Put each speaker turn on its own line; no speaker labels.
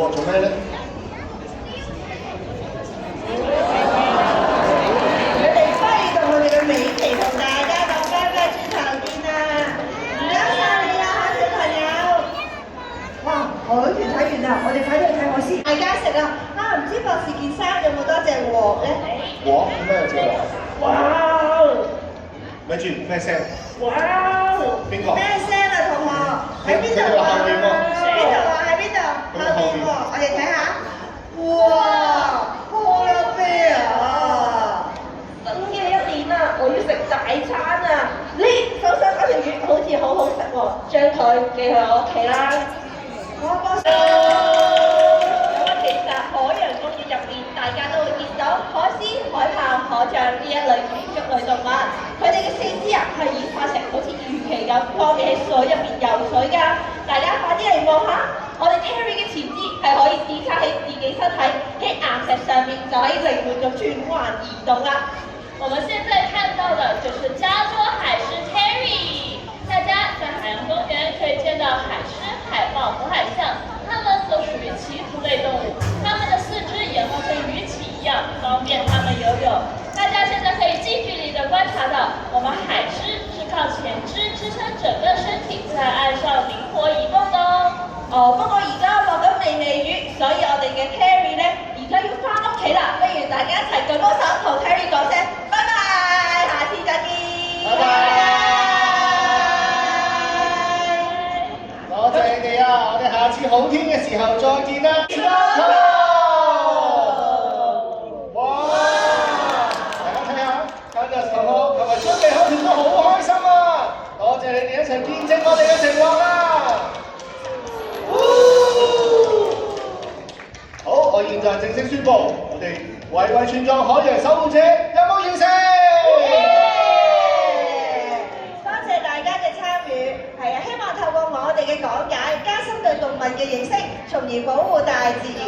喎，做咩咧？
佢哋揮動我哋嘅美旗同大家講拜拜，轉頭見啊！唔該晒你啊，小朋友。哇，海豚睇完啦，我哋快啲去睇海獅。大家食啦！啊，唔知博士件衫有冇多隻鑊咧？
鑊？點解有隻鑊？
哇！
咪住咩聲？
哇！
邊個？
咩聲啊，同學？喺邊度啊？
後面喎。
邊度啊？喺邊度？後面喎，我哋睇下。哇！好啦啤啊！新嘅一年啊，我要食大餐啊！呢手上嗰條魚好似好好食喎，將佢寄去我屋企啦。我幫手。咁其實海洋公園入邊，大家都會見到海獅、海豹、海象呢一類其中類動物，佢哋嘅四肢啊係演化成好似魚鰭咁，方便喺水入邊游水㗎。大家快啲嚟望下，我哋 Terry 嘅前肢係可以支撐起自己身體，喺岩石上面就可以靈活咁轉彎移動啦。
我们现在看到的就是加州海狮 Terry， 大家在海洋公园可以见到海狮、海豹和海象，它们都属于鳍足类动物，它们的四肢演化成鱼鳍一样，方便它们游泳。大家现在可以近距离的观察到，我们海狮是靠前肢支撑整个身体在岸上灵活移动的哦。
不過而家落緊微微雨，所以我哋嘅 Terry 咧而家要翻屋企啦。不如大家一齊舉高手同 Terry 講聲拜拜，下次再見。
拜拜。多謝你哋啊！我哋下次好天嘅時候再見啦。哇！大家睇下，今日同學同埋準備好團都好開心啊！多謝你哋一齊見證我哋嘅承諾啦！好，我現在正式宣布，我哋維維全藏海洋守護者任務完成。
多謝大家嘅參與，係啊，希望透過我哋嘅講解，加深對動物嘅認識，從而保護大自然。